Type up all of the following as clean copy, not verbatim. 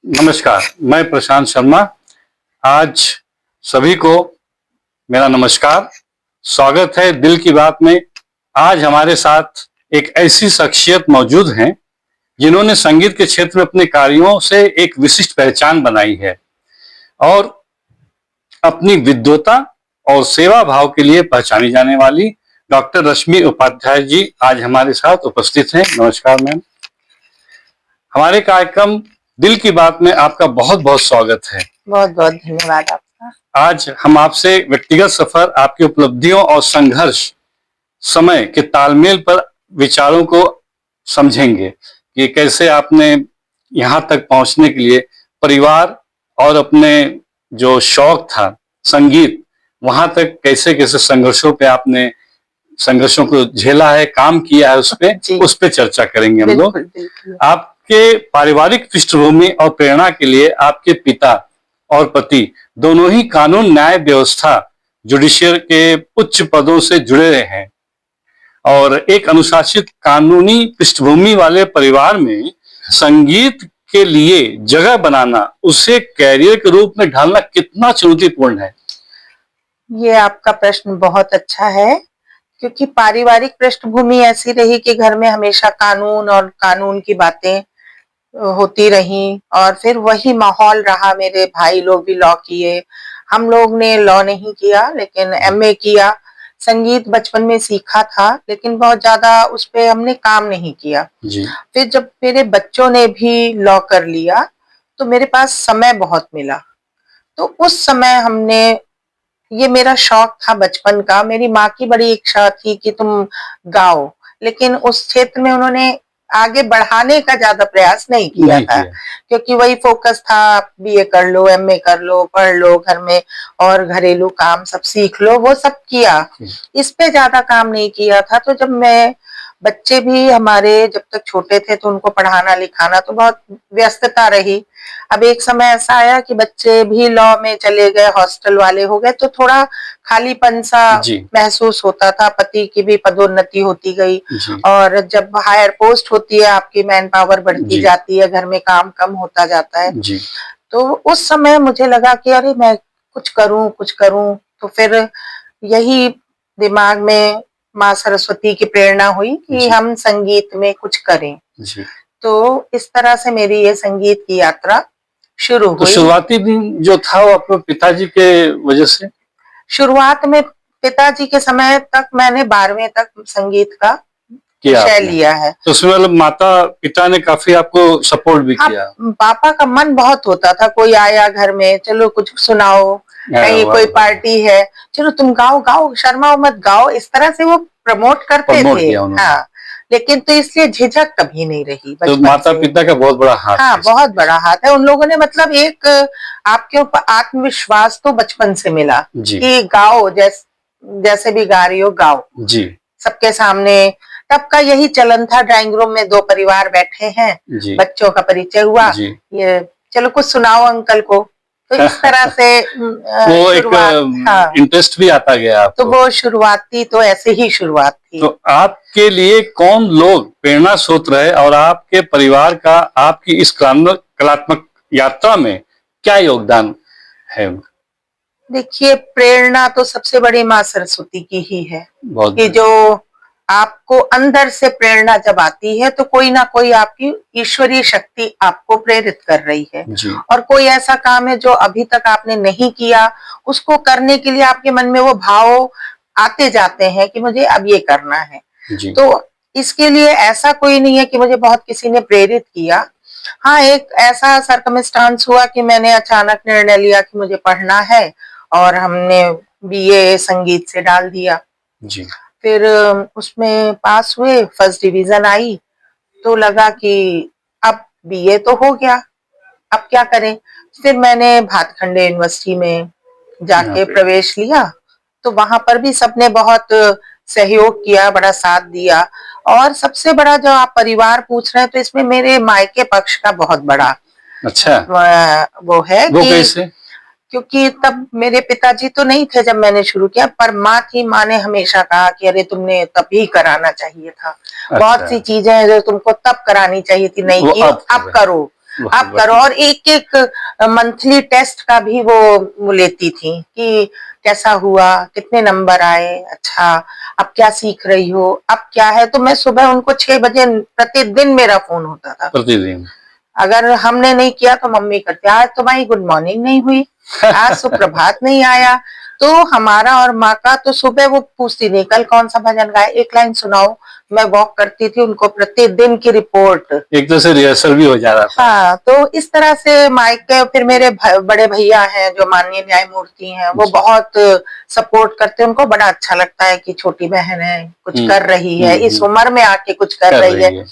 नमस्कार, मैं प्रशांत शर्मा। आज सभी को मेरा नमस्कार। स्वागत है दिल की बात में। आज हमारे साथ एक ऐसी शख्सियत मौजूद हैं जिन्होंने संगीत के क्षेत्र में अपने कार्यों से एक विशिष्ट पहचान बनाई है और अपनी विद्वता और सेवा भाव के लिए पहचानी जाने वाली डॉक्टर रश्मि उपाध्याय जी आज हमारे साथ उपस्थित हैं। नमस्कार मैम। हमारे कार्यक्रम दिल की बात में आपका बहुत बहुत स्वागत है। बहुत बहुत धन्यवाद आपका। आज हम आपसे व्यक्तिगत सफर, आपकी उपलब्धियों और संघर्ष समय के तालमेल पर विचारों को समझेंगे कि कैसे आपने यहाँ तक पहुंचने के लिए परिवार और अपने जो शौक था संगीत, वहां तक कैसे कैसे संघर्षों को झेला है, काम किया है, उस पे चर्चा करेंगे हम लोग। आपके पारिवारिक पृष्ठभूमि और प्रेरणा के लिए आपके पिता और पति दोनों ही कानून न्याय व्यवस्था जुडिशियल के उच्च पदों से जुड़े रहे हैं और एक अनुशासित कानूनी पृष्ठभूमि वाले परिवार में संगीत के लिए जगह बनाना, उसे कैरियर के रूप में ढालना कितना चुनौतीपूर्ण है? ये आपका प्रश्न बहुत अच्छा है, क्योंकि पारिवारिक पृष्ठभूमि ऐसी रही कि घर में हमेशा कानून और कानून की बातें होती रही और फिर वही माहौल रहा। मेरे भाई लोग भी लॉ किए, हम लोग ने लॉ नहीं किया लेकिन एमए किया। संगीत बचपन में सीखा था लेकिन बहुत ज्यादा उस पे हमने काम नहीं किया जी। फिर जब मेरे बच्चों ने भी लॉ कर लिया तो मेरे पास समय बहुत मिला। तो उस समय हमने, ये मेरा शौक था बचपन का। मेरी माँ की बड़ी इच्छा थी कि तुम गाओ, लेकिन उस क्षेत्र में उन्होंने आगे बढ़ाने का ज्यादा प्रयास नहीं किया था, क्योंकि वही फोकस था बीए कर लो, एमए कर लो, पढ़ लो घर में और घरेलू काम सब सीख लो, वो सब किया। इस पे ज्यादा काम नहीं किया था। तो जब मैं, बच्चे भी हमारे जब तक छोटे थे तो उनको पढ़ाना लिखाना तो बहुत व्यस्तता रही। अब एक समय ऐसा आया कि बच्चे भी लॉ में चले गए, हॉस्टल वाले हो गए, तो थोड़ा खालीपन सा महसूस होता था। पति की भी पदोन्नति होती गई और जब हायर पोस्ट होती है आपकी मैन पावर बढ़ती जाती है, घर में काम कम होता जाता है। तो उस समय मुझे लगा कि अरे मैं कुछ करूं। तो फिर यही दिमाग में माँ सरस्वती की प्रेरणा हुई कि हम संगीत में कुछ करें। तो इस तरह से मेरी ये संगीत की यात्रा शुरू हुई। तो शुरुआती दिन जो था वो अपने पिताजी के वजह से? शुरुआत में पिताजी के समय तक मैंने 12वीं तक संगीत का विषय लिया है। तो उसमें मतलब माता पिता ने काफी आपको सपोर्ट भी किया? पापा का मन बहुत होता था, कोई आया घर में, चलो कुछ सुनाओ, कहीं कोई पार्टी है, चलो तुम गाओ, शर्माओ मत, गाओ। इस तरह से वो प्रमोट करते थे। हाँ, लेकिन तो इसलिए झिझक कभी नहीं रही। तो माता पिता का बहुत बड़ा हाथ है। बहुत बड़ा हाथ है उन लोगों ने। मतलब एक आपके ऊपर आत्मविश्वास तो बचपन से मिला कि गाओ, जैसे भी गा रही हो गाओ जी, सबके सामने। तब का यही चलन था, ड्राइंग रूम में 2 परिवार बैठे हैं, बच्चों का परिचय हुआ, ये चलो कुछ सुनाओ अंकल को। तो इस तरह से वो एक इंटरेस्ट भी आता गया आपको। तो वो शुरुआती तो ऐसे ही शुरुआत थी। तो आपके लिए कौन लोग प्रेरणा स्रोत रहे और आपके परिवार का आपकी इस कलात्मक यात्रा में क्या योगदान है? देखिए, प्रेरणा तो सबसे बड़ी माँ सरस्वती की ही है कि जो आपको अंदर से प्रेरणा जब आती है तो कोई ना कोई आपकी ईश्वरीय शक्ति आपको प्रेरित कर रही है। और कोई ऐसा काम है जो अभी तक आपने नहीं किया, उसको करने के लिए आपके मन में वो भाव आते जाते हैं कि मुझे अब ये करना है। तो इसके लिए ऐसा कोई नहीं है कि मुझे बहुत किसी ने प्रेरित किया। हाँ, एक ऐसा सरकमस्टांस हुआ कि मैंने अचानक निर्णय लिया कि मुझे पढ़ना है और हमने बीए संगीत से डाल दिया। फिर उसमें पास हुए, फर्स्ट डिवीजन आई, तो लगा कि अब बीए तो हो गया, अब क्या करें। फिर मैंने भातखंडे यूनिवर्सिटी में जाके प्रवेश लिया, तो वहां पर भी सबने बहुत सहयोग किया, बड़ा साथ दिया। और सबसे बड़ा जो आप परिवार पूछ रहे हैं, तो इसमें मेरे मायके पक्ष का बहुत बड़ा वो है। वो कैसे? क्योंकि तब मेरे पिताजी तो नहीं थे जब मैंने शुरू किया, पर माँ थी। माँ ने हमेशा कहा कि अरे तुमने तभी कराना चाहिए था। बहुत सी चीजें जो तुमको तब करानी चाहिए थी नहीं की, अब करो। आप करो। और एक एक मंथली टेस्ट का भी वो लेती थी कि कैसा हुआ, कितने नंबर आए, अच्छा अब क्या सीख रही हो, अब क्या है। तो मैं सुबह उनको 6 बजे प्रतिदिन मेरा फोन होता था। प्रतिदिन अगर हमने नहीं किया तो मम्मी करती, आज तुम्हारी गुड मॉर्निंग नहीं हुई, आज सुप्रभात नहीं आया। तो हमारा और माँ का तो सुबह वो पूछती थी कल कौन सा भजन गाए, एक लाइन सुनाओ। मैं वॉक करती थी, उनको प्रतिदिन की रिपोर्ट। एक तरह से रिहर्सल भी हो जा रहा था। हाँ, तो इस तरह से मायके। फिर मेरे बड़े भैया हैं जो माननीय न्यायमूर्ति हैं, वो बहुत सपोर्ट करते हैं। उनको बड़ा अच्छा लगता है कि छोटी बहन है, कुछ कर रही है, इस उम्र में आके कुछ कर रही है।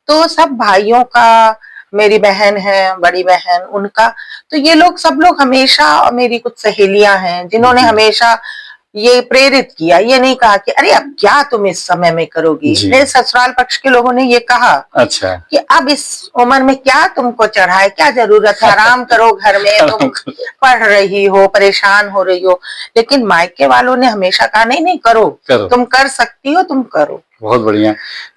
तो सब भाइयों का, मेरी बहन है, बड़ी बहन, उनका, तो ये लोग सब लोग हमेशा, मेरी कुछ सहेलियां हैं जिन्होंने हमेशा ये प्रेरित किया। ये नहीं कहा कि अरे अब क्या तुम इस समय में करोगी। मेरे ससुराल पक्ष के लोगों ने ये कहा अच्छा कि अब इस उम्र में क्या तुमको चढ़ा है, क्या जरूरत है, आराम करो घर में, तुम पढ़ रही हो, परेशान हो रही हो। लेकिन मायके वालों ने हमेशा कहा नहीं नहीं करो, तुम कर सकती हो, तुम करो। बहुत बढ़िया।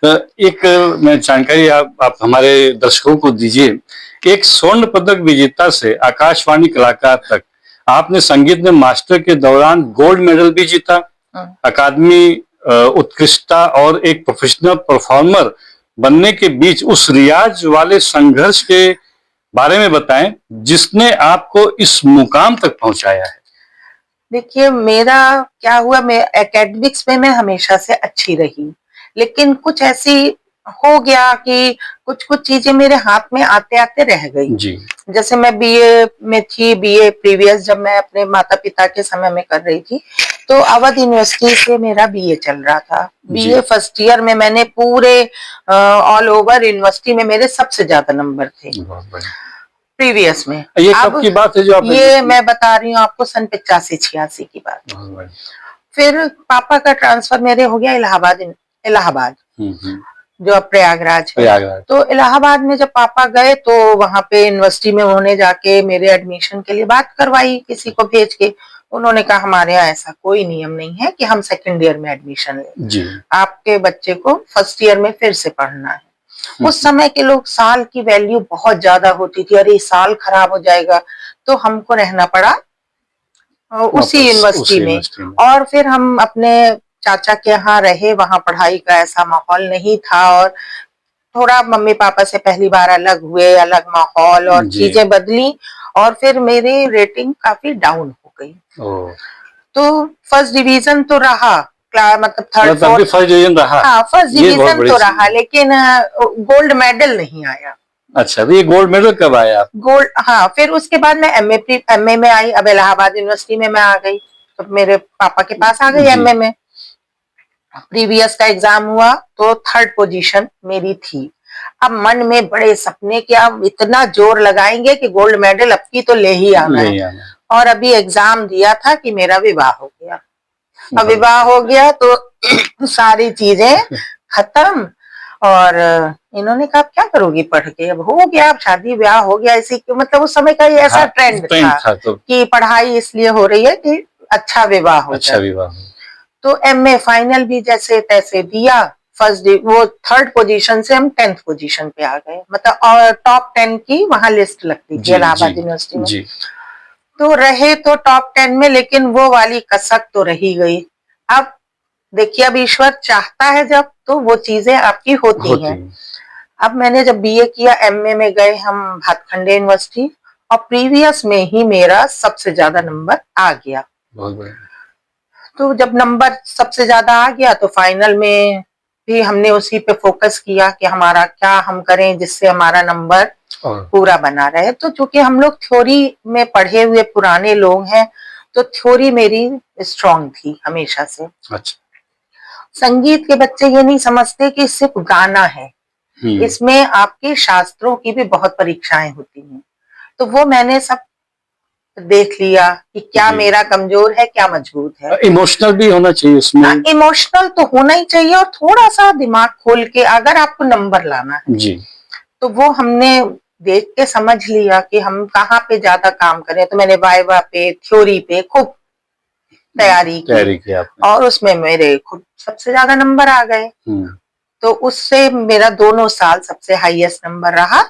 तो एक मैं जानकारी आप हमारे दर्शकों को दीजिए। एक स्वर्ण पदक विजेता से आकाशवाणी कलाकार तक आपने संगीत में मास्टर के दौरान गोल्ड मेडल भी जीता, अकादमी उत्कृष्टता और एक प्रोफेशनल परफॉर्मर बनने के बीच उस रियाज वाले संघर्ष के बारे में बताएं जिसने आपको इस मुकाम तक पहुंचाया है। देखिए मेरा क्या हुआ, मैं एकेडमिक्स में मैं हमेशा से अच्छी रही, लेकिन कुछ ऐसी हो गया कि कुछ कुछ चीजें मेरे हाथ में आते आते रह गई जी। जैसे मैं बीए में थी, बीए प्रीवियस जब मैं अपने माता पिता के समय में कर रही थी, तो अवध यूनिवर्सिटी से मेरा बीए चल रहा था। बीए फर्स्ट ईयर में मैंने पूरे ऑल ओवर यूनिवर्सिटी में मेरे सबसे ज्यादा नंबर थे प्रीवियस में। ये कब की बात है जो आप ये मैं बता रही हूँ आपको, सन 85-86 की बात। फिर पापा का ट्रांसफर मेरे हो गया इलाहाबाद जो अब प्रयागराज है। तो इलाहाबाद में जब पापा गए तो वहां पे यूनिवर्सिटी में उन्होंने जाके मेरे एडमिशन के लिए बात करवाई किसी को भेज के। उन्होंने कहा हमारे यहाँ ऐसा कोई नियम नहीं है कि हम सेकंड ईयर में एडमिशन लें, आपके बच्चे को फर्स्ट ईयर में फिर से पढ़ना है। उस समय के लोग, साल की वैल्यू बहुत ज्यादा होती थी, अरे साल खराब हो जाएगा, तो हमको रहना पड़ा उसी यूनिवर्सिटी में। और फिर हम अपने चाचा के यहाँ रहे, वहां पढ़ाई का ऐसा माहौल नहीं था, और थोड़ा मम्मी पापा से पहली बार अलग हुए, अलग माहौल और चीजें बदली, और फिर मेरी रेटिंग काफी डाउन हो गई। तो फर्स्ट डिवीजन तो रहा, मतलब थर्ड फोर्थ फर्स्ट डिवीजन रहा। हाँ, फर्स्ट डिवीजन तो रहा, लेकिन गोल्ड मेडल नहीं आया। अच्छा, तो ये गोल्ड मेडल कब आया? गोल्ड, हाँ, फिर उसके बाद मैं एमए में आई। अब इलाहाबाद यूनिवर्सिटी में मैं आ गई, तो मेरे पापा के पास आ गई एमए में। प्रीवियस का एग्जाम हुआ तो थर्ड पोजीशन मेरी थी। अब मन में बड़े सपने कि अब इतना जोर लगाएंगे कि गोल्ड मेडल अब की तो ले ही आना है। और अभी एग्जाम दिया था कि मेरा विवाह हो गया। अब विवाह हो गया तो सारी चीजें खत्म, और इन्होंने कहा क्या करोगी पढ़ के, अब हो गया, अब शादी ब्याह हो गया। इसी मतलब उस समय का ये ऐसा ट्रेंड था कि पढ़ाई इसलिए हो रही है कि अच्छा विवाह हो जाए। तो एमए फाइनल भी जैसे तैसे दिया, वो थर्ड पोजीशन से हम 10th पोजीशन पे आ गए, मतलब और टॉप 10 की वहां लिस्ट लगती थी इलाहाबाद यूनिवर्सिटी में। तो रहे तो टॉप 10 में, लेकिन वो वाली कसक तो रही गई। अब देखिए, अब ईश्वर चाहता है जब, तो वो चीजें आपकी होती हैं। अब मैंने जब बीए किया, एमए में गए हम भातखंडे यूनिवर्सिटी, और प्रीवियस में ही मेरा सबसे ज्यादा नंबर आ गया। तो जब नंबर सबसे ज्यादा आ गया तो फाइनल में भी हमने उसी पे फोकस किया कि हमारा क्या हम करें जिससे हमारा नंबर पूरा बना रहे। तो चूंकि हम लोग थ्योरी में पढ़े हुए पुराने लोग हैं, तो थ्योरी मेरी स्ट्रांग थी हमेशा से। अच्छा। संगीत के बच्चे ये नहीं समझते कि सिर्फ गाना है, इसमें आपके शास्त्रों की भी बहुत परीक्षाएं होती हैं। तो वो मैंने सब देख लिया कि क्या मेरा कमजोर है, क्या मजबूत है। इमोशनल भी होना चाहिए उसमें। इमोशनल तो होना ही चाहिए, और थोड़ा सा दिमाग खोल के अगर आपको नंबर लाना है जी, तो वो हमने देख के समझ लिया कि हम कहाँ पे ज्यादा काम करें। तो मैंने वाइवा पे, थ्योरी पे खूब तैयारी की और उसमें मेरे खुद सबसे ज्यादा नंबर आ गए। तो उससे मेरा दोनों साल सबसे हाईएस्ट नंबर रहा।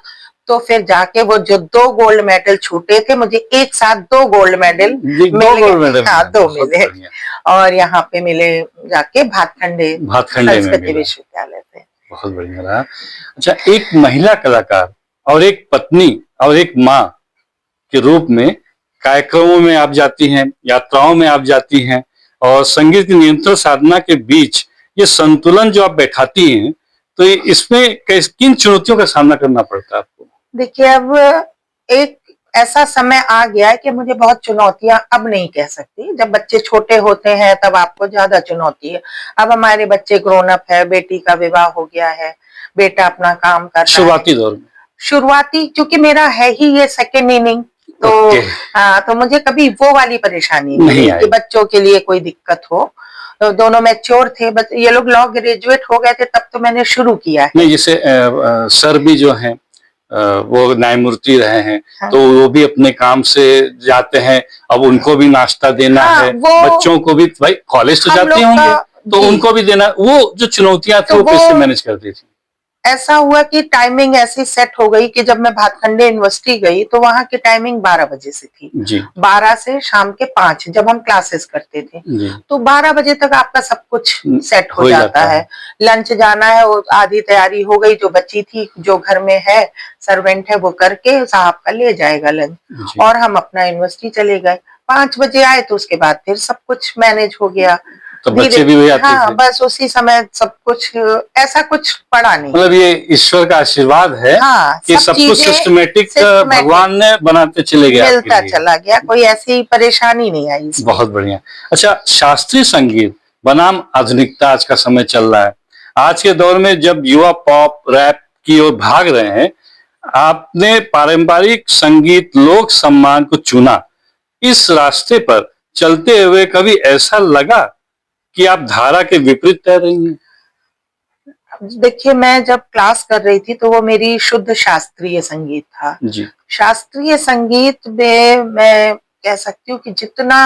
तो फिर जाके वो जो 2 गोल्ड मेडल छूटे थे, मुझे एक साथ 2 गोल्ड मेडल जी, मिल 2 गए। गोल्ड मेडल हाँ, मिले, 2 बहुत मिले बढ़िया। और यहाँ पे मिले जाके भातखंडे में संस्कृति मिला, विश्वविद्यालय से। बहुत बढ़िया रहा। अच्छा, एक महिला कलाकार और एक पत्नी और एक माँ के रूप में कार्यक्रमों में आप जाती हैं, यात्राओं में आप जाती हैं और संगीत की निरंतर साधना के बीच ये संतुलन जो आप बैठाती हैं, तो ये इसमें किन चुनौतियों का सामना करना पड़ता है आपको? देखिए, अब एक ऐसा समय आ गया है कि मुझे बहुत चुनौतियाँ अब नहीं कह सकती। जब बच्चे छोटे होते हैं तब आपको ज़्यादा चुनौती है। अब हमारे बच्चे ग्रोन अप है, बेटी का विवाह हो गया है, बेटा अपना काम कर रहा है। शुरुआती दौर में? शुरुआती क्योंकि मेरा है ही ये सेकंड इनिंग, तो ओके। तो मुझे कभी वो वाली परेशानी नहीं नहीं हुई आई। कि बच्चों के लिए कोई दिक्कत हो। तो दोनों मैच्योर थे, बस ये लोग लॉ ग्रेजुएट हो गए थे तब तो मैंने शुरू किया है। नहीं, जैसे सर भी जो हैं वो न्यायमूर्ति रहे हैं, हाँ। तो वो भी अपने काम से जाते हैं, अब उनको भी नाश्ता देना हाँ, है, वो बच्चों को भी, भाई कॉलेज तो हम जाते लोग होंगे, का तो जी, उनको भी देना, वो जो चुनौतियां थी तो वो कैसे वो मैनेज करती थी? ऐसा हुआ कि टाइमिंग ऐसी सेट हो गई कि जब मैं भातखंडे यूनिवर्सिटी गई तो वहां की टाइमिंग 12 बजे से थी। जी, 12 से शाम के 5 जब हम क्लासेस करते थे। जी, तो 12 बजे तक आपका सब कुछ सेट हो हो ही जाता जाता है। है। लंच जाना है, वो आधी तैयारी हो गई जो बची थी, जो घर में है सर्वेंट है वो करके साहब का ले जाएगा लंच जी, और हम अपना यूनिवर्सिटी चले गए। 5 बजे आए तो उसके बाद फिर सब कुछ मैनेज हो गया। तो धीरे बच्चे भी वही आते हाँ, थे? बस उसी समय सब कुछ ऐसा कुछ पड़ा नहीं। मतलब ये ईश्वर का आशीर्वाद है हाँ, कि सब सब कुछ चीजें सिस्टमेटिक सिस्टमैटिक भगवान ने बनाते चले गए आपके मिलता लिए। चला गया, कोई ऐसी परेशानी नहीं आई इसमें। बहुत बढ़िया। अच्छा, शास्त्रीय संगीत बनाम आधुनिकता आज का समय चल रहा है। आज के दौर में जब युवा पॉप रैप की ओर भाग रहे हैं, आपने पारंपरिक संगीत लोक सम्मान को चुना। इस रास्ते पर चलते हुए कभी ऐसा लगा कि आप धारा के विपरीत तैर रही हैं? देखिए, मैं जब क्लास कर रही थी तो वो मेरी शुद्ध शास्त्रीय संगीत था। जी, शास्त्रीय संगीत में मैं कह सकती हूँ कि जितना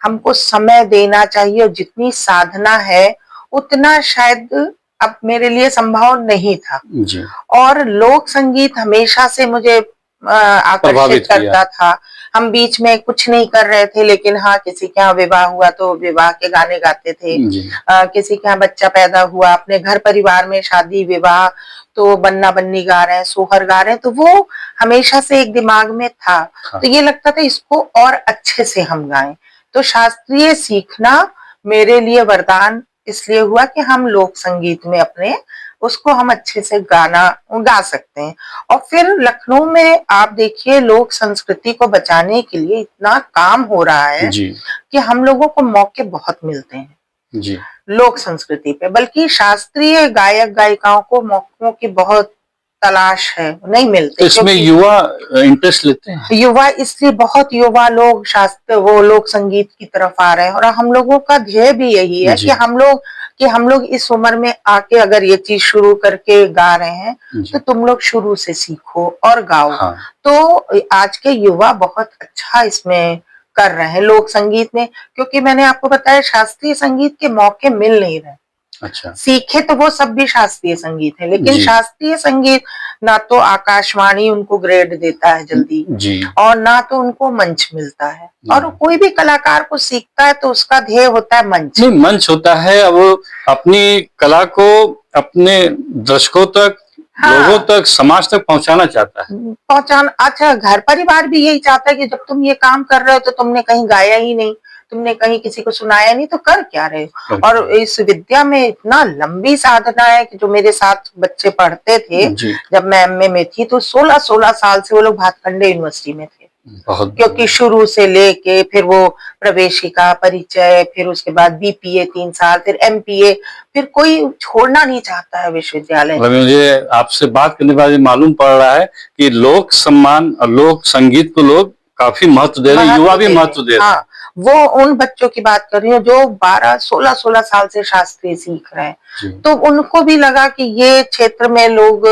हमको समय देना चाहिए और जितनी साधना है, उतना शायद अब मेरे लिए संभव नहीं था। जी, और लोक संगीत हमेशा से मुझे आकर्षित प्रभावित किया। करता था। हम बीच में कुछ नहीं कर रहे थे लेकिन हाँ, किसी के यहाँ विवाह हुआ तो विवाह के गाने गाते थे। जी, किसी के यहाँ बच्चा पैदा हुआ, अपने घर परिवार में शादी विवाह तो बन्ना-बन्नी गा रहे हैं, सोहर गा रहे हैं, तो वो हमेशा से एक दिमाग में था। हाँ, तो ये लगता था इसको और अच्छे से हम गाएँ। तो शास्त्रीय सीखना मेरे लिए वरदान इसलिए हुआ कि हम लोक संगीत में अपने उसको हम अच्छे से गा सकते हैं। और फिर लखनऊ में आप देखिए लोक संस्कृति को बचाने के लिए इतना काम हो रहा है जी, कि हम लोगों को मौके बहुत मिलते हैं जी। लोक संस्कृति पे, बल्कि शास्त्रीय गायक गायिकाओं को मौकों की बहुत तलाश है, नहीं तो मिलते इसमें क्योंकि युवा इंटरेस्ट लेते हैं? युवा इसलिए बहुत युवा लोग शास्त्र वो लोक संगीत की तरफ आ रहे हैं और हम लोगों का ध्येय भी यही है जी, कि हम लोग इस उम्र में आके अगर ये चीज शुरू करके गा रहे हैं जी, तो तुम लोग शुरू से सीखो और गाओ। हाँ, तो आज के युवा बहुत अच्छा इसमें कर रहे हैं लोक संगीत में, क्योंकि मैंने आपको बताया शास्त्रीय संगीत के मौके मिल नहीं रहे। अच्छा, सीखे तो वो सब भी शास्त्रीय संगीत है, लेकिन जी, शास्त्रीय संगीत ना तो आकाशवाणी उनको ग्रेड देता है जल्दी जी, और ना तो उनको मंच मिलता है। और हाँ। कोई भी कलाकार को सीखता है तो उसका ध्येय होता है मंच। नहीं, मंच होता है, अब वो अपनी कला को अपने दर्शकों तक, लोगों हाँ, तक, समाज तक पहुंचाना चाहता है। पहचान अच्छा घर परिवार भी यही चाहता है कि जब तुम ये काम कर रहे हो तो तुमने कहीं गाया ही नहीं, तुमने कहीं किसी को सुनाया नहीं तो कर क्या रहे हो। और इस विद्या में इतना लंबी साधना है कि जो मेरे साथ बच्चे पढ़ते थे जी, जब मैं एमए में थी तो 16-16 साल से वो लोग भातखंडे यूनिवर्सिटी में थे, बहुत क्योंकि बढ़िया। शुरू से लेके फिर वो प्रवेशिका परिचय, फिर उसके बाद बीपीए 3 साल, फिर एमपीए, फिर कोई छोड़ना नहीं चाहता है विश्वविद्यालय। मतलब मुझे आपसे बात करने के बाद ये मालूम पड़ रहा है कि लोक सम्मान और लोक संगीत को लोग काफी महत्व दे रहे हैं, युवा भी महत्व दे रहे हैं। हाँ, वो उन बच्चों की बात कर रही हूँ जो 12-16 साल से शास्त्रीय सीख रहे हैं। जी, तो उनको भी लगा कि ये क्षेत्र में लोग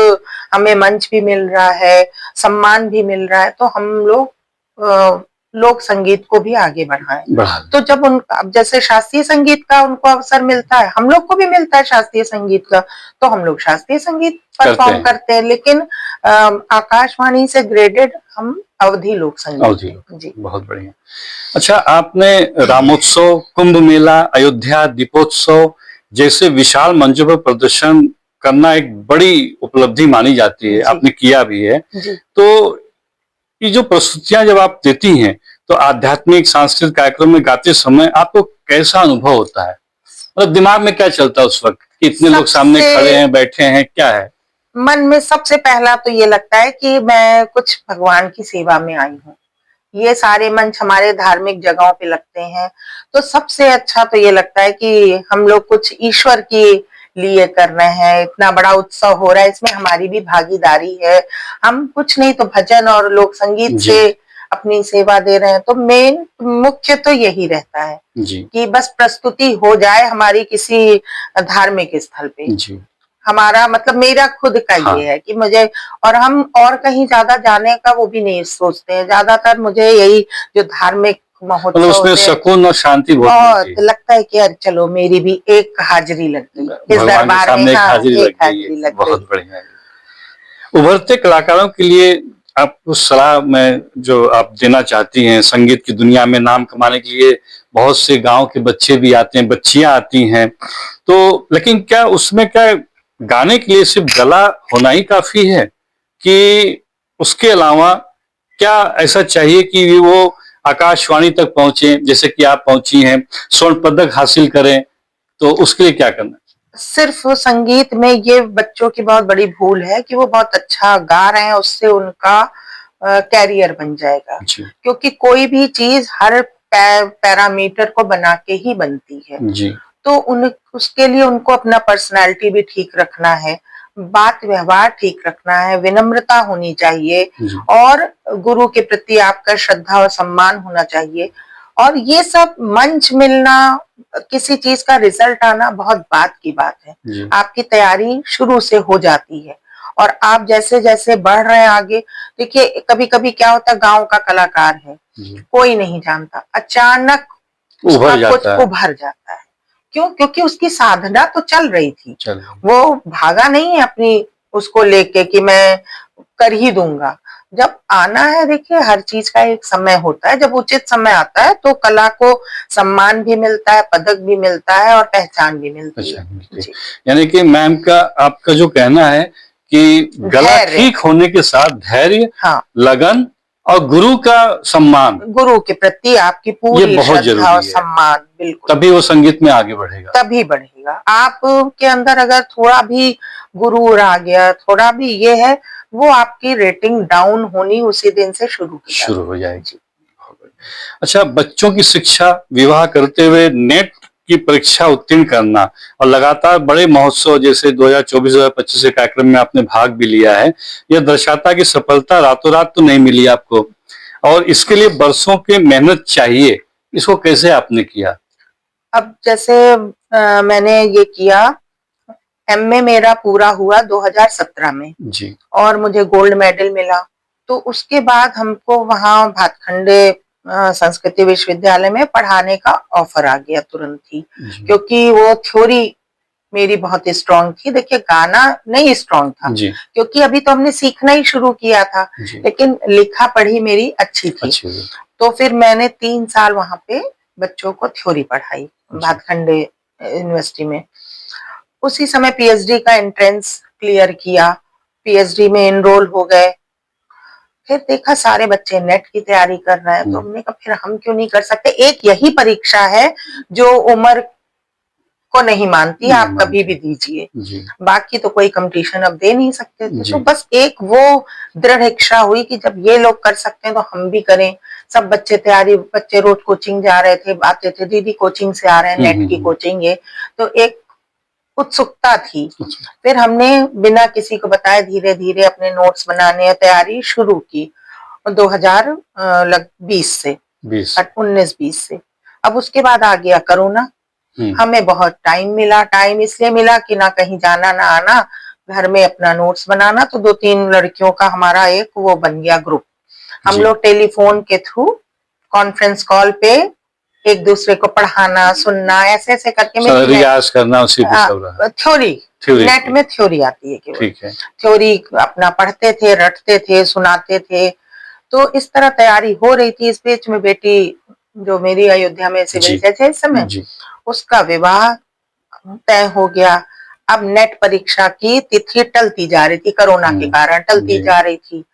हमें मंच भी मिल रहा है, सम्मान भी मिल रहा है, तो हम लोग लोक संगीत को भी आगे बढ़ाएं। बढ़ा तो जब अब जैसे शास्त्रीय संगीत का उनको अवसर मिलता है, हम लोग को भी मिलता है शास्त्रीय संगीत का, तो हम लोग शास्त्रीय संगीत परफॉर्म करते हैं, लेकिन आकाशवाणी से ग्रेडेड हम अवधि लोक संगीत अवधि हैं। जी, बहुत बढ़िया। अच्छा, आपने रामोत्सव, कुंभ मेला, अयोध्या दीपोत्सव जैसे विशाल मंचों पर प्रदर्शन करना एक बड़ी उपलब्धि मानी जाती है, जी, आपने किया भी है। जी। तो ये जो प्रस्तुतियां जब आप देती हैं, तो आध्यात्मिक सांस्कृतिक कार्यक्रम में गाते समय आपको कैसा अनुभव होता है? मतलब दिमाग में क्या चलता है उस वक्त कि इतने लोग सामने खड़े हैं, बैठे हैं, क्या है? मन में सबसे पहला तो ये लगता है कि मैं कुछ भगवान की सेवा में आई हूँ। ये सारे मंच हमारे धार्मिक जगहों पे लगते हैं, तो सबसे अच्छा तो ये लगता है कि हम लोग कुछ ईश्वर के लिए कर रहे हैं, इतना बड़ा उत्सव हो रहा है, इसमें हमारी भी भागीदारी है। हम कुछ नहीं तो भजन और लोक संगीत जी। से अपनी सेवा दे रहे हैं, तो मेन मुख्य तो यही रहता है जी, कि बस प्रस्तुति हो जाए हमारी किसी धार्मिक स्थल पे। जी। हमारा मतलब मेरा खुद का हाँ, ये है कि मुझे, और हम और कहीं ज्यादा जाने का वो भी नहीं सोचते हैं, ज्यादातर मुझे यही जो धार्मिक मतलब महोत्सव उसमें होते हैं, सुकून और शांति बहुत मिलती बहुत है। लगता है कि यार चलो मेरी भी एक हाजिरी लग गई इस भगवान के दरबार में। सामने एक हाँ, हाजिरी लग एक गई है, हाजिरी लग बहुत गई। बढ़िया है। उभरते कलाकारों के लिए आपको सलाह में जो आप देना चाहती हैं, संगीत की दुनिया में नाम कमाने के लिए बहुत से गांव के बच्चे भी आते हैं, बच्चियां आती हैं, तो लेकिन क्या उसमें क्या गाने के लिए सिर्फ गला होना ही काफी है कि उसके अलावा क्या ऐसा चाहिए कि वो आकाशवाणी तक पहुंचे, जैसे कि आप पहुंची हैं, स्वर्ण पदक हासिल करें, तो उसके लिए क्या करना? सिर्फ संगीत में ये बच्चों की बहुत बड़ी भूल है कि वो बहुत अच्छा गा रहे हैं, उससे उनका कैरियर बन जाएगा, जी, क्योंकि कोई भी चीज हर पैरामीटर को बना के ही बनती है। जी, तो उन उसके लिए उनको अपना पर्सनालिटी भी ठीक रखना है, बात व्यवहार ठीक रखना है, विनम्रता होनी चाहिए, जी, और गुरु के प्रति आपका श्रद्धा और सम्मान होना चाहिए। और ये सब मंच मिलना, किसी चीज का रिजल्ट आना बहुत बात की बात है। जी, आपकी तैयारी शुरू से हो जाती है, और आप जैसे जैसे बढ़ रहे हैं आगे, देखिए कभी कभी क्या होता है, गांव का कलाकार है, जी। कोई नहीं जानता, अचानक उसका उभर कुछ जाता है। उभर जाता है। क्यों? क्योंकि उसकी साधना तो चल रही थी, चल वो भागा नहीं है अपनी उसको लेके कि मैं कर ही दूंगा। जब आना है, देखिए हर चीज का एक समय होता है, जब उचित समय आता है तो कला को सम्मान भी मिलता है, पदक भी मिलता है और पहचान भी मिलती अच्छा है। मिलती है। जी, यानी कि मैम का आपका जो कहना है कि गला धैर्य। ठीक होने के साथ धैर्य, हाँ, लगन और गुरु का सम्मान, गुरु के प्रति आपकी ये पूरी बहुत श्रद्धा और जरूरी है, सम्मान, बिल्कुल तभी वो संगीत में आगे बढ़ेगा। तभी बढ़ेगा। आपके अंदर अगर थोड़ा भी गुरूर आ गया, थोड़ा भी ये है, वो आपकी रेटिंग डाउन होनी उसी दिन से शुरू हो शुरू जाती हो है। जाएगी। जी। अच्छा, बच्चों की शिक्षा, विवाह करते हुए नेट की परीक्षा उत्तीर्ण करना और लगातार बड़े महोत्सव जैसे 2024-2025 के कार्यक्रम में आपने भाग भी लिया है, यह दर्शाता कि सफलता रातों रात तो नहीं मिली आपको और इसके लिए बरसों की मेहनत चाहिए। इसको कैसे आपने किया? अब जैसे मैंने ये किया, एमए मेरा पूरा हुआ 2017 में, जी, और मुझे गोल्ड मेडल मिला। तो उसके बाद हमको वहाँ भातखंडे संस्कृति विश्वविद्यालय में पढ़ाने का ऑफर आ गया तुरंत ही, जी, क्योंकि वो थ्योरी मेरी बहुत स्ट्रांग थी। देखिए गाना नहीं स्ट्रांग था, जी, क्योंकि अभी तो हमने सीखना ही शुरू किया था, जी, लेकिन लिखा पढ़ी मेरी अच्छी थी। अच्छी हुई। तो फिर मैंने 3 साल वहां पे बच्चों को थ्योरी पढ़ाई जी, भातखंडे यूनिवर्सिटी में। उसी समय पीएचडी का एंट्रेंस क्लियर किया, पीएचडी में एनरोल हो गए। फिर देखा सारे बच्चे नेट की तैयारी कर रहे हैं, तो हमने कहा फिर हम क्यों नहीं कर सकते। एक यही परीक्षा है जो उम्र को नहीं मानती, नहीं आप कभी मानते। भी दीजिए, जी, बाकी तो कोई कंपटीशन अब दे नहीं सकते थे। तो जी, बस एक वो दृढ़ इच्छा हुई कि जब ये लोग कर सकते हैं तो हम भी करें। सब बच्चे तैयारी, बच्चे रोज कोचिंग जा रहे थे, आते थे दीदी कोचिंग से आ रहे हैं, नेट की हम्म। कोचिंग ये। तो एक उत्सुकता थी। अच्छा, फिर हमने बिना किसी को बताए धीरे धीरे अपने नोट्स बनाने और तैयारी शुरू की 2020 से, 20। 19-20 से। अब उसके बाद आ गया कोरोना। हम्म। हमें बहुत टाइम मिला, टाइम इसलिए मिला कि ना कहीं जाना ना आना, घर में अपना नोट्स बनाना। तो 2-3 लड़कियों का हमारा एक वो बन गया ग्रुप, हम जी, लोग टेलीफोन के थ्रू कॉन्फ्रेंस कॉल पे एक दूसरे को पढ़ाना, सुनना, ऐसे ऐसे करके सारा मेरी रियाज करना उसी पे सब रहा। थ्योरी, थ्योरी नेट में थ्योरी आती है केवल, ठीक है। थ्योरी अपना पढ़ते थे, रटते थे, सुनाते थे। तो इस तरह तैयारी हो रही थी। इस बीच में बेटी जो मेरी अयोध्या में सिविल जी जज है इस समय, जी उसका विवाह तय हो गया। अब नेट परीक्षा की तिथि टलती जा रही थी, कोरोना के कारण टलती जी जा रही थी।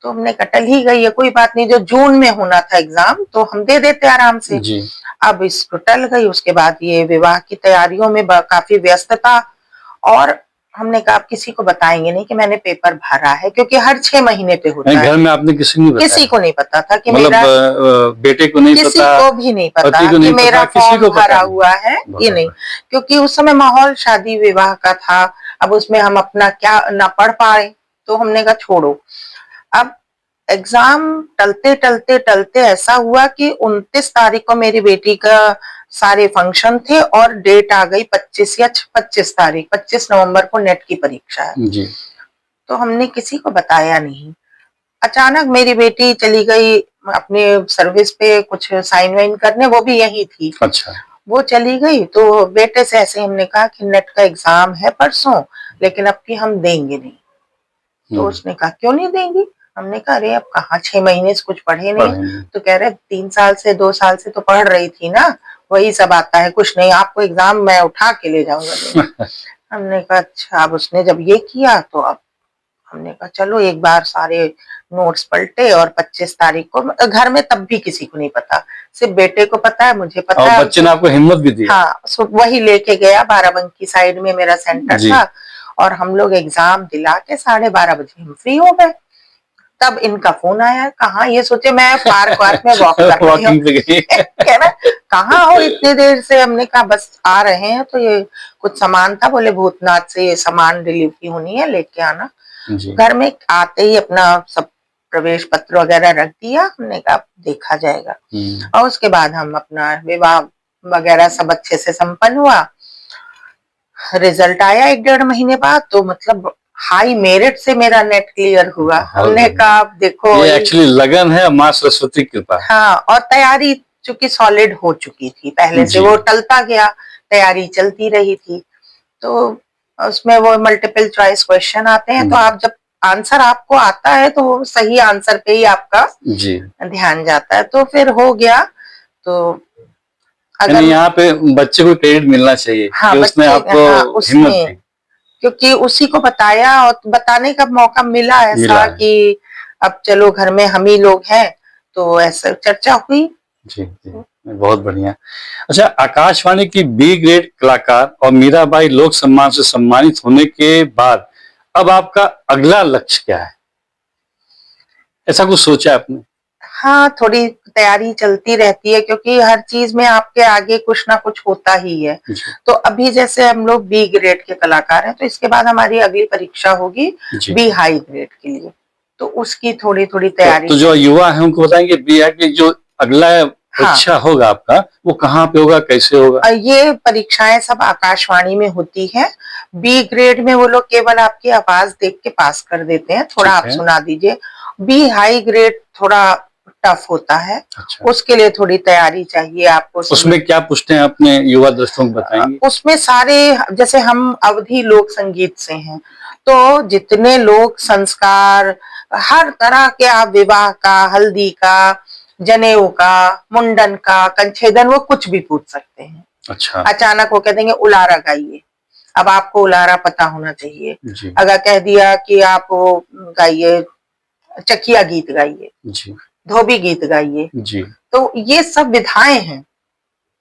तो हमने कहा टल ही गई है, कोई बात नहीं, जो जून में होना था एग्जाम तो हम दे देते आराम से। जी अब इसको टल गई, उसके बाद ये विवाह की तैयारियों में काफी व्यस्तता। और हमने कहा आप किसी को बताएंगे नहीं कि मैंने पेपर भरा है, क्योंकि हर 6 महीने पे होता नहीं, है। घर में आपने किसी नहीं बताया? किसी को नहीं पता था कि मतलब मेरा, बेटे को नहीं किसी पता, को भी नहीं पता पति को कि नहीं मेरा पता, किसी फॉर्म को पता भरा नहीं। हुआ है ये नहीं, क्योंकि उस समय माहौल शादी विवाह का था। अब उसमें हम अपना क्या ना पढ़ पाए, तो हमने कहा छोड़ो। अब एग्जाम टलते टलते टलते ऐसा हुआ कि 29 तारीख को मेरी बेटी का सारे फंक्शन थे और डेट आ गई 25 तारीख, 25 नवंबर को नेट की परीक्षा है। जी तो हमने किसी को बताया नहीं। अचानक मेरी बेटी चली गई अपने सर्विस पे कुछ साइन वाइन करने, वो भी यही थी। अच्छा। वो चली गई तो बेटे से ऐसे हमने कहा कि नेट का एग्जाम है परसों, लेकिन अब की हम देंगे नहीं। तो उसने कहा क्यों नहीं देंगी? हमने कहा अरे अब कहाँ 6 महीने से कुछ पढ़े नहीं। तो कह रहे 3 साल से 2 साल से तो पढ़ रही थी ना, वही सब आता है, कुछ नहीं, आपको एग्जाम मैं उठा के ले जाऊंगा। हमने कहा अच्छा। अब उसने जब ये किया तो अब हमने कहा चलो एक बार सारे नोट्स पलटे, और 25 तारीख को घर में तब भी किसी को नहीं पता, सिर्फ बेटे को पता है, मुझे पता और है। बच्चे ने आपको हिम्मत भी दी? हाँ, वही लेके गया, बाराबंकी साइड में मेरा सेंटर था, और हम लोग एग्जाम दिला के 12:30 बजे हम फ्री हो गए। तब इनका फोन आया, कहाँ, ये सोचे मैं पार्क वार्क में वॉक कर रही हूँ। कह रहा कहाँ हो इतनी देर से? हमने कहा बस आ रहे हैं, तो ये कुछ सामान था, बोले भूतनाथ से ये सामान डिलीवरी होनी है, लेके आना। घर में आते ही अपना सब प्रवेश पत्र वगैरह रख दिया, हमने कहा देखा जाएगा। और उसके बाद हम अपना विवाह वगैरह सब अच्छे से संपन्न हुआ। रिजल्ट आया 1-1.5 महीने बाद, तो मतलब हाई मेरिट से मेरा नेट क्लियर हुआ। हमने कहा देखो ये एक्चुअली लगन है, माँ सरस्वती की कृपा। हाँ, और तैयारी चूंकि सॉलिड हो चुकी थी पहले से, वो टलता गया, तैयारी चलती रही थी। तो उसमें वो मल्टीपल चॉइस क्वेश्चन आते हैं, तो आप जब आंसर आपको आता है तो वो सही आंसर पे ही आपका ध्यान जाता है, तो फिर हो गया। तो अगर यहाँ पे बच्चे को क्रेडिट मिलना चाहिए कि उसने आपको हिम्मत दी, क्योंकि उसी को बताया और बताने का मौका मिला ऐसा कि अब चलो घर में हम ही लोग हैं, तो ऐसा चर्चा हुई। जी जी, बहुत बढ़िया। अच्छा, आकाशवाणी की बी ग्रेड कलाकार और मीराबाई लोक सम्मान से सम्मानित होने के बाद अब आपका अगला लक्ष्य क्या है? ऐसा कुछ सोचा है आपने? हाँ, थोड़ी तैयारी चलती रहती है, क्योंकि हर चीज में आपके आगे कुछ ना कुछ होता ही है। तो अभी जैसे हम लोग बी ग्रेड के कलाकार हैं, तो इसके बाद हमारी अगली परीक्षा होगी बी हाई ग्रेड के लिए, तो उसकी थोड़ी थोड़ी तैयारी। तो जो युवा है उनको बताएंगे बी की जो अगला परीक्षा होगा आपका, वो कहाँ पे होगा, कैसे होगा? ये परीक्षाएं सब आकाशवाणी में होती है। बी ग्रेड में वो लोग केवल आपकी आवाज देख के पास कर देते हैं, थोड़ा आप सुना दीजिए। बी हाई ग्रेड थोड़ा टफ होता है। अच्छा। उसके लिए थोड़ी तैयारी चाहिए आपको। उसमें क्या पूछते हैं अपने युवा दर्शकों को बताएंगे? उसमें सारे, जैसे हम अवधी लोक संगीत से हैं, तो जितने लोक संस्कार, हर तरह के, आप विवाह का, हल्दी का, जनेऊ का, मुंडन का, कंछेदन, वो कुछ भी पूछ सकते हैं। अच्छा। अचानक वो कह देंगे उलारा गाइए, अब आपको उलारा पता होना चाहिए। अगर कह दिया कि आप वो गाइए, चकिया गीत गाइए, धोबी गीत गाइए, तो ये सब विधाएं हैं,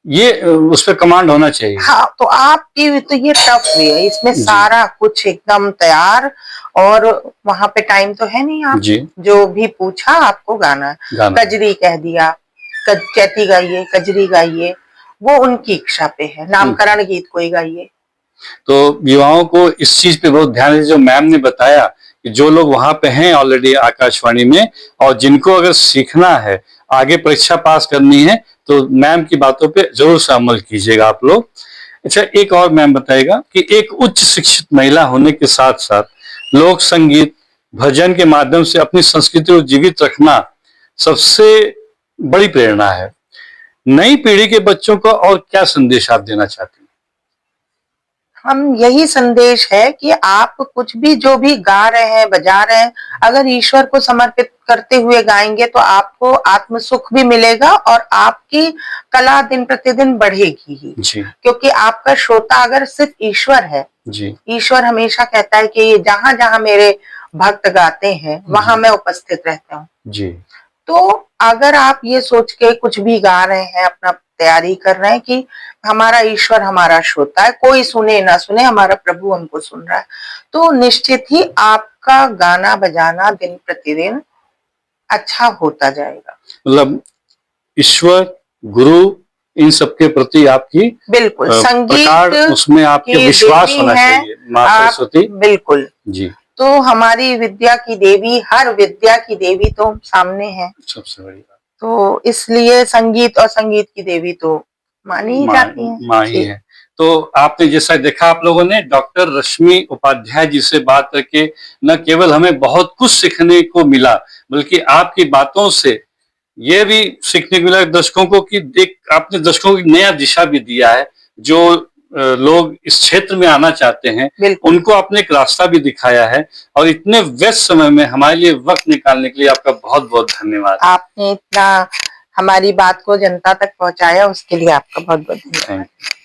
ये उस पर कमांड होना चाहिए। हाँ, तो आपकी तो ये टफ वे है, इसमें सारा कुछ एकदम तैयार, और वहां पे टाइम तो है नहीं, आप जो भी पूछा आपको गाना है। कजरी कह दिया, चैती गाइए, कजरी गाइए, वो उनकी इच्छा पे है। नामकरण गीत कोई गाइए। तो युवाओं को इस चीज पे बहुत ध्यान दीजिए, जो मैम ने बताया कि जो लोग वहां पे हैं ऑलरेडी आकाशवाणी में, और जिनको अगर सीखना है, आगे परीक्षा पास करनी है, तो मैम की बातों पे जरूर से अमल कीजिएगा आप लोग। अच्छा, एक और मैम बताएगा कि एक उच्च शिक्षित महिला होने के साथ साथ लोक संगीत, भजन के माध्यम से अपनी संस्कृति को जीवित रखना सबसे बड़ी प्रेरणा है। नई पीढ़ी के बच्चों को और क्या संदेश आप देना चाहते हैं? हम यही संदेश है कि आप कुछ भी जो भी गा रहे हैं, बजा रहे हैं, अगर ईश्वर को समर्पित करते हुए गाएंगे तो आपको आत्म सुख भी मिलेगा और आपकी कला दिन प्रतिदिन बढ़ेगी ही। जी क्योंकि आपका श्रोता अगर सिर्फ ईश्वर है, जी ईश्वर हमेशा कहता है कि ये जहां जहां मेरे भक्त गाते हैं वहां मैं उपस्थित रहता हूँ। जी तो अगर आप ये सोच के कुछ भी गा रहे हैं, अपना तैयारी कर रहे हैं कि हमारा ईश्वर हमारा श्रोता है, कोई सुने ना सुने हमारा प्रभु हमको सुन रहा है, तो निश्चित ही आपका गाना बजाना दिन प्रतिदिन अच्छा होता जाएगा। मतलब ईश्वर, गुरु, इन सबके प्रति आपकी बिल्कुल प्रगाढ़ संगीत उसमें आपके की विश्वास देवी होना है चाहिए, माँ आप। सरस्वती। बिल्कुल, जी तो हमारी विद्या की देवी, हर विद्या की देवी तो सामने है, सबसे बड़ी बात तो इसलिए संगीत और संगीत की देवी तो मानी ही माँ जाती है। माँ ही जी है। तो आपने जैसा देखा, आप लोगों ने डॉक्टर रश्मि उपाध्याय जी से बात करके न केवल हमें बहुत कुछ सीखने को मिला, बल्कि आपकी बातों से ये भी सीखने को मिला दर्शकों को कि देख आपने दर्शकों की नया दिशा भी दिया है। जो लोग इस क्षेत्र में आना चाहते हैं बिल्कुल। उनको आपने एक रास्ता भी दिखाया है, और इतने व्यस्त समय में हमारे लिए वक्त निकालने के लिए आपका बहुत बहुत धन्यवाद। आपने इतना हमारी बात को जनता तक पहुंचाया, उसके लिए आपका बहुत बहुत धन्यवाद। Thank you.